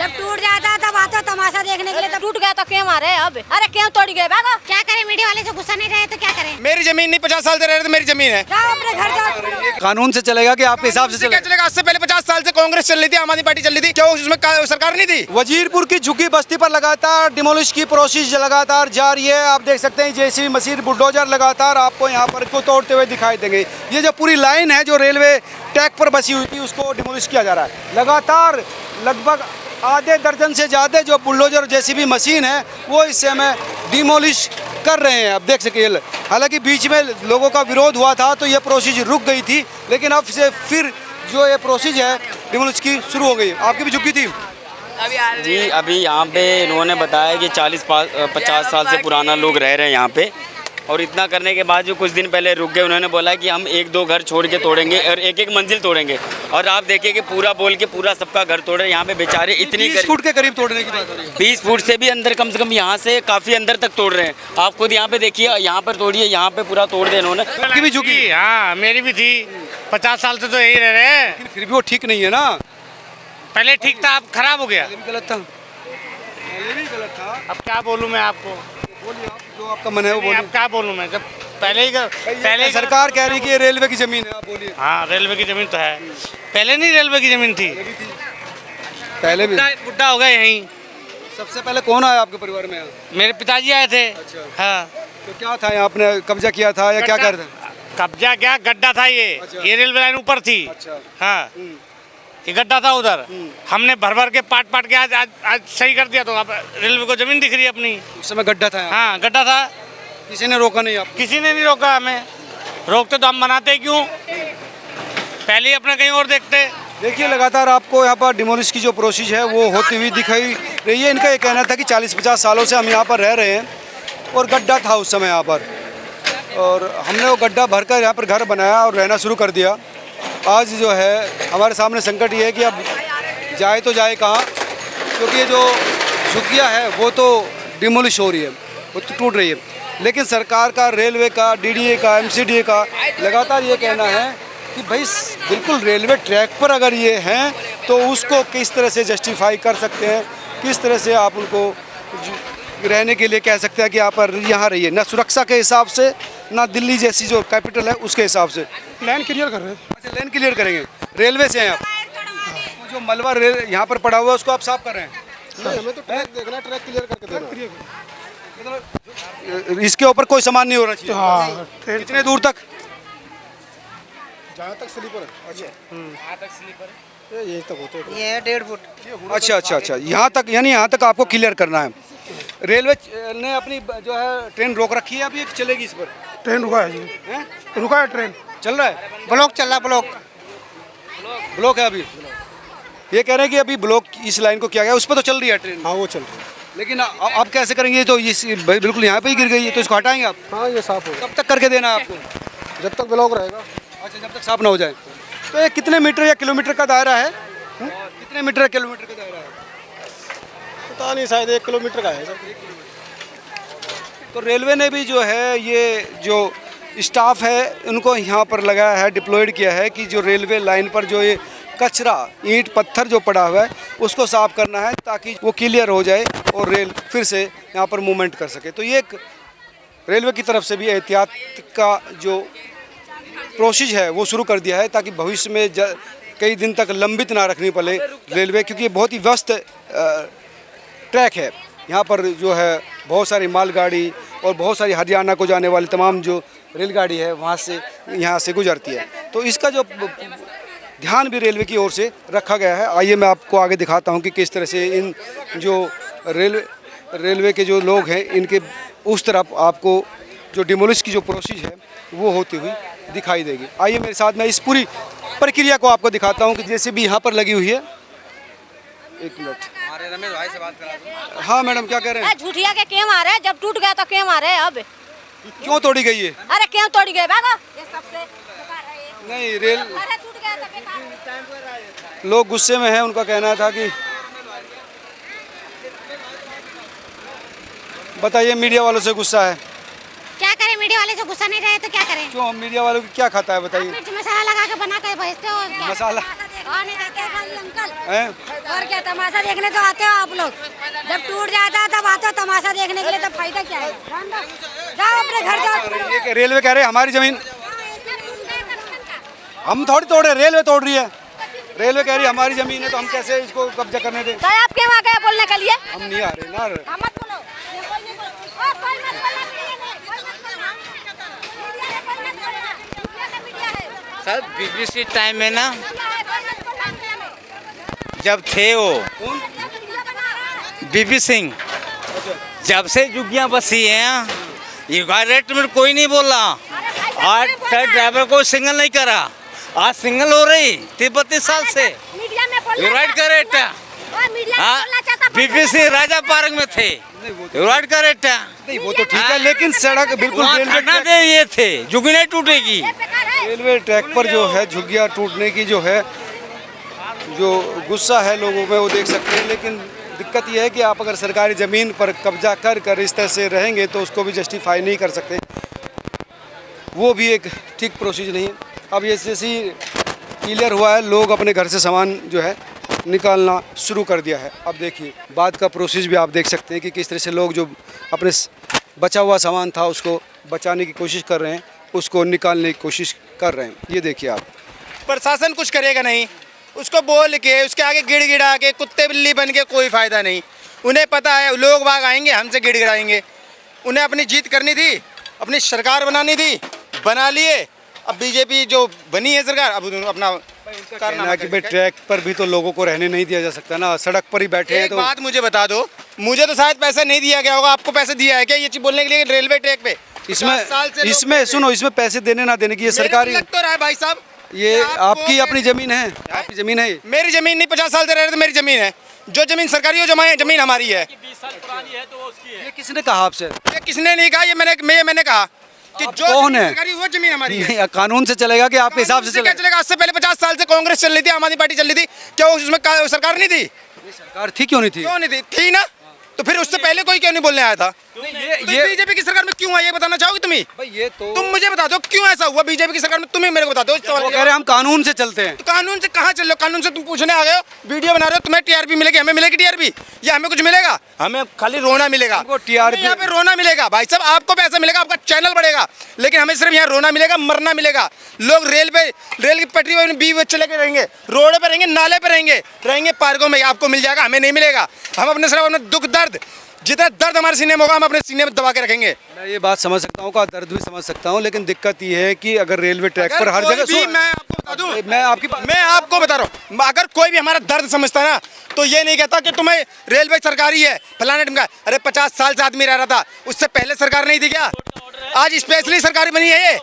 जब टूट जाता तब आते तमाशा देखने के लिए। तब टूट गया तो क्यों मारे अब? अरे क्यों तोड़ गए बाबा? क्या करें, मीडिया वाले से गुस्सा नहीं रहे तो क्या करें? मेरी जमीन नहीं, 50 साल से रह रहे तो मेरी जमीन है। जाओ अपने घर जाओ। कानून से चलेगा कि आपके हिसाब से चलेगा? आज से पहले 50 साल से कांग्रेस चल रही थी, आम आदमी पार्टी चल रही थी, क्यों उसमें सरकार नहीं थी? वजीरपुर की झुग्गी बस्ती पर लगातार डिमोलिश की प्रोसेस लगातार जारी है। आप देख सकते हैं जेसीबी मशीन बुलडोजर लगातार आपको यहाँ पर को तोड़ते हुए दिखाई देंगे। ये जो पूरी लाइन है जो रेलवे ट्रैक पर बसी हुई थी उसको डिमोलिश किया जा रहा है। लगातार लगभग आधे दर्जन से ज़्यादा जो बुलडोजर जेसीबी मशीन है वो इस समय डिमोलिश कर रहे हैं। आप देख सके, हालांकि बीच में लोगों का विरोध हुआ था तो ये प्रोसेस रुक गई थी, लेकिन अब से फिर जो ये प्रोसेस है डिमोलिश की शुरू हो गई। आपकी भी झुग्गी थी जी? अभी यहाँ पे इन्होंने बताया कि 40-50 साल से पुराना लोग रह रहे हैं यहाँ पे, और इतना करने के बाद जो कुछ दिन पहले रुक गए, उन्होंने बोला कि हम 1-2 घर छोड़ के तोड़ेंगे और एक मंजिल तोड़ेंगे। और आप देखिए कि पूरा बोल के पूरा सबका घर तोड़ रहे हैं। यहाँ पे बेचारे इतनी 20 फुट के करीब तोड़ने की बात हो रही है। 20 फुट से भी अंदर, कम से कम यहाँ से काफ़ी अंदर तक तोड़ रहे हैं। आप खुद यहाँ पे देखिए, यहाँ पर तोड़िए, यहाँ पे पूरा तोड़ दिया इन्होंने। आपकी भी झुग्गी? हाँ, मेरी भी थी। 50 साल से तो यही रह रहे हैं। फिर भी वो ठीक नहीं है ना? पहले ठीक था, अब खराब हो गया। गलत था, पहले भी गलत था। अब क्या बोलूँ मैं आपको? बोलिए आप, जो आपका मन है वो बोलिए। अब क्या बोलूँ मैं, जब पहले सरकार कह रही है कि ये रेलवे की जमीन है, आप बोलिए। हाँ, रेलवे की जमीन तो है, पहले नहीं रेलवे की जमीन थी, पहले भी। बुढ़ा हो गया यहीं। सबसे पहले कौन आया आपके परिवार में? मेरे पिताजी आए थे। अच्छा। हाँ, तो क्या था यहाँ, आपने कब्जा किया था या क्या कर रहे थे? कब्जा क्या, गड्ढा था ये। अच्छा। ये रेलवे लाइन ऊपर थी। अच्छा। हाँ, ये गड्ढा था उधर, हमने भर के पाट के आज सही कर दिया, तो अब रेलवे को जमीन दिख रही है अपनी। उस समय गड्ढा था यहाँ? हाँ, गड्ढा था। किसी ने रोका नहीं आपको? किसी ने नहीं रोका हमें। रोकते तो हम बनाते क्यों, पहले ही अपना कहीं और देखते। देखिए लगातार आपको यहाँ पर डिमोलिश की जो प्रोसेस है वो होती हुई दिखाई रही है। इनका ये कहना था कि 40-50 सालों से हम यहाँ पर रह रहे हैं और गड्ढा था उस समय यहाँ पर, और हमने वो गड्ढा भरकर यहाँ पर घर बनाया और रहना शुरू कर दिया। आज जो है हमारे सामने संकट ये है कि अब जाए तो जाए कहाँ, क्योंकि ये जो झुग्गियाँ है वो तो डिमोलिश हो रही है, वो तो टूट रही है। लेकिन सरकार का, रेलवे का, डीडीए का, एमसीडीए का लगातार ये कहना है कि भाई बिल्कुल रेलवे ट्रैक पर अगर ये हैं तो उसको किस तरह से जस्टिफाई कर सकते हैं, किस तरह से आप उनको रहने के लिए कह सकते हैं कि आप यहाँ रहिए, ना सुरक्षा के हिसाब से, ना दिल्ली जैसी जो कैपिटल है उसके हिसाब से। लाइन क्लियर कर रहे हैं। अच्छा, लाइन क्लियर करेंगे, रेलवे से हैं आप? तो जो मलबा यहाँ पर पड़ा हुआ है उसको आप साफ कर रहे हैं? नहीं, हमें तो ट्रैक देखना है, ट्रैक क्लियर करके देना। मतलब इसके ऊपर कोई सामान नहीं होना चाहिए? हाँ, कितने दूर तक? जहाँ तक स्लीपर है। अच्छा, यहाँ तक स्लीपर है, यही तक होते हैं। ये 1.5 फुट। अच्छा, यहाँ तक, यानी यहाँ तक आपको क्लियर करना है। रेलवे ने अपनी जो है ट्रेन रोक रखी है, अभी चलेगी इस पर? ट्रेन रुका है जी, रुका है ट्रेन, चल रहा है, ब्लॉक चल रहा, ब्लॉक है अभी। ये कह रहे हैं कि अभी ब्लॉक इस लाइन को किया गया, उस पर तो चल रही है ट्रेन। हाँ वो चल रही है। लेकिन अब कैसे करेंगे? तो ये बिल्कुल यहाँ पे ही गिर गई है, तो इसको हटाएंगे आप? हाँ, ये साफ होगा। कब तक करके देना है आपको? जब तक ब्लॉक रहेगा। अच्छा, जब तक साफ ना हो जाए। तो ये कितने मीटर या किलोमीटर का दायरा है? कितने मीटर या किलोमीटर का दायरा है? पता नहीं, शायद 1 किलोमीटर का है सर। तो रेलवे ने भी जो है ये जो स्टाफ है उनको यहाँ पर लगाया है, डिप्लॉयड किया है कि जो रेलवे लाइन पर जो ये कचरा, ईंट पत्थर जो पड़ा हुआ है उसको साफ करना है ताकि वो क्लियर हो जाए और रेल फिर से यहाँ पर मूवमेंट कर सके। तो ये एक रेलवे की तरफ से भी एहतियात का जो प्रोसेस है वो शुरू कर दिया है ताकि भविष्य में कई दिन तक लंबित ना रखनी पड़े रेलवे, क्योंकि ये बहुत ही व्यस्त ट्रैक है। यहाँ पर जो है बहुत सारी मालगाड़ी और बहुत सारी हरियाणा को जाने वाली तमाम जो रेलगाड़ी है वहाँ से यहाँ से गुजरती है। तो इसका जो ध्यान भी रेलवे की ओर से रखा गया है। आइए मैं आपको आगे दिखाता हूँ कि किस तरह से इन जो रेलवे के जो लोग हैं इनके उस तरफ आपको जो डिमोलिश की जो प्रोसेस है वो होती हुई दिखाई देगी। आइए मेरे साथ, मैं इस पूरी प्रक्रिया को आपको दिखाता हूँ कि जैसे भी यहाँ पर लगी हुई है। एक मिनट, रमेश भाई से बात करा दूं। हाँ मैडम, क्या कह रहे हैं? झूठिया के क्यों मारे? जब टूट गया तो क्यों मारे अब? क्यों तोड़ी गई है? अरे क्यों तोड़ गए बाबा? ये सबसे नहीं, रेल अरे टूट गया तो बेकार। लोग गुस्से में हैं, उनका कहना था कि बताइए, मीडिया वालों से गुस्सा है। क्या करें, मीडिया वाले से गुस्सा नहीं रहे तो क्या करें? क्यों, मीडिया वालों की क्या खाता है बताइए? मिर्च मसाला लगा के बना के भेजते हो और क्या? मसाला आने देते हैं खाली अंकल। हैं? और क्या तमाशा देखने तो आते हो आप लोग? जब टूट जाता है तब आते हो तमाशा देखने के लिए, तब फायदा क्या है? जाओ अपने घर जाओ। ये रेलवे कह रहे हैं हमारी जमीन, हम थोड़ी तोड़ रहे, रेलवे तोड़ रही है। रेलवे कह रही है हमारी जमीन है, तो हम कैसे इसको कब्जा करने दें? तो आप क्यों आ गए बोलने के लिए? हम नहीं आ रहे ना। हाँ, मत बोलो। ये कोई नहीं बोल- ओ, कोई मत बोलना, मीडिया में, कोई मत बोलना। मीडिया में कोई मत बोलना। मीडिया का मीडिया है। सर बीबीसी टाइम में ना मीडिया है, कोई मत बोलना मीडिया में। जब थे वो मीडिया बना रहा है। बीबी सिंह, जब से जुगियाँ बसी हैं ये डायरेक्ट में कोई नहीं बोला। अरे भाई साहब, आज नहीं बोलना। ट्रक ड्राइवर को सिंगल नहीं करा, आज सिंगल हो रही 32 साल से। मीडिया में बोलना राइट चाहता- करेक्ट है। ओ, मीडिया में हाँ बोलना चाहता- बीबी सिंह राजा पार्क में थे, राइट करेक्ट है। नहीं वो तो ठीक है, लेकिन सड़क बिल्कुल वहाँ रेलवे धरना ट्रैक, दे ये थे, जुगी नहीं टूटेगी। ये बेकार है। रेलवे ट्रैक पर जो है झुग्गियाँ टूटने की जो है, जो गुस्सा है लोगों में वो देख सकते हैं। लेकिन दिक्कत ये है कि आप अगर सरकारी ज़मीन पर कब्जा कर इस तरह से रहेंगे तो उसको भी जस्टिफाई नहीं कर सकते, वो भी एक ठीक प्रोसीजर नहीं है। अब ये जैसे ही क्लियर हुआ है, लोग अपने घर से सामान जो है निकालना शुरू कर दिया है। अब देखिए बाद का प्रोसेस भी आप देख सकते हैं कि किस तरह से लोग जो अपने बचा हुआ सामान था उसको बचाने की कोशिश कर रहे हैं, उसको निकालने की कोशिश कर रहे हैं। ये देखिए आप, प्रशासन कुछ करेगा नहीं, उसको बोल के उसके आगे गिड़गिड़ा के कुत्ते बिल्ली बन के कोई फ़ायदा नहीं। उन्हें पता है लोग बाग आएंगे हमसे गिड़गिड़ाएंगे। उन्हें अपनी जीत करनी थी, अपनी सरकार बनानी थी, बना लिए। अब बीजेपी जो बनी है सरकार, अब अपना कहना कि भाई ट्रैक पर भी तो लोगों को रहने नहीं दिया जा सकता ना, सड़क पर ही बैठे हैं एक तो। बात मुझे बता दो, मुझे तो शायद पैसा नहीं दिया गया होगा, आपको पैसा दिया है क्या ये चीज़ बोलने के लिए कि रेलवे ट्रैक पे 50 साल से लोग इसमें बैठे हैं। सुनो, इसमें पैसे देने ना देने की ये मेरे को सरकारी, लग तो रहा है भाई साहब, ये कि आपको आपकी अपनी ज़मीन है, आपकी ज़मीन है ये। मेरी जमीन नहीं, 50 साल से रह रहे तो मेरी जमीन है। जो जमीन सरकारी है वो जमीन हमारी है। ये किसने कहा आपसे? ये किसने नहीं कहा, ये मैंने कहा कि आप जो कौन जमीन है? सरकारी वो जमीन हमारी है। नहीं, कानून से चलेगा कि आपके हिसाब से क्या चलेगा? चलेगा? उससे पहले 50 साल से कांग्रेस चल रही थी, आम आदमी पार्टी चल रही थी, क्या उसमें सरकार नहीं थी? सरकार थी क्यों नहीं थी? क्यों नहीं थी? थी ना, तो फिर उससे पहले कोई क्यों नहीं बोलने आया था? ये बीजेपी की सरकार में क्यों है ये बताना चाहोगे तुम्हें? भाई ये तो तुम मुझे बता दो क्यों ऐसा हुआ बीजेपी की सरकार में, तुम्हें मेरे को बता दो इस सवाल वो का कह रहे हैं हम कानून से चलते हैं। तो कानून से कहाँ चल रहे हो? कानून से तुम पूछने आ गए हो, वीडियो बना रहे हो, तुम्हें टीआरपी मिलेगी, हमें मिलेगी टीआरपी या हमें कुछ मिलेगा? हमें खाली रोना मिलेगा। हमको TRP हमें यहाँ पे रोना मिलेगा भाई साहब, आपको पैसा मिलेगा, आपका चैनल बढ़ेगा, लेकिन हमें सिर्फ यहाँ रोना मिलेगा, मरना मिलेगा। लोग रेल की पटरी पर भी चले के रहेंगे, रोड पे रहेंगे, नाले पे रहेंगे पार्कों में, आपको मिल जाएगा, हमें नहीं मिलेगा। हम अपने सिर्फ अपने दुख दर्द, जितना दर्द हमारे सीने में होगा हम अपने सीने में दबा के रखेंगे। मैं ये बात समझ सकता हूँ, का दर्द भी समझ सकता हूँ, लेकिन दिक्कत ये है कि अगर रेलवे ट्रैक पर हर कोई जगह भी, मैं आपको बता दूं, मैं आपको बता रहा हूँ, अगर कोई भी हमारा दर्द समझता है ना तो ये नहीं कहता कि तुम्हें रेलवे सरकारी है फलाने ढंग का। अरे 50 साल से आदमी रह रहा था, उससे पहले सरकार नहीं थी क्या? आज स्पेशली सरकारी बनी है ये।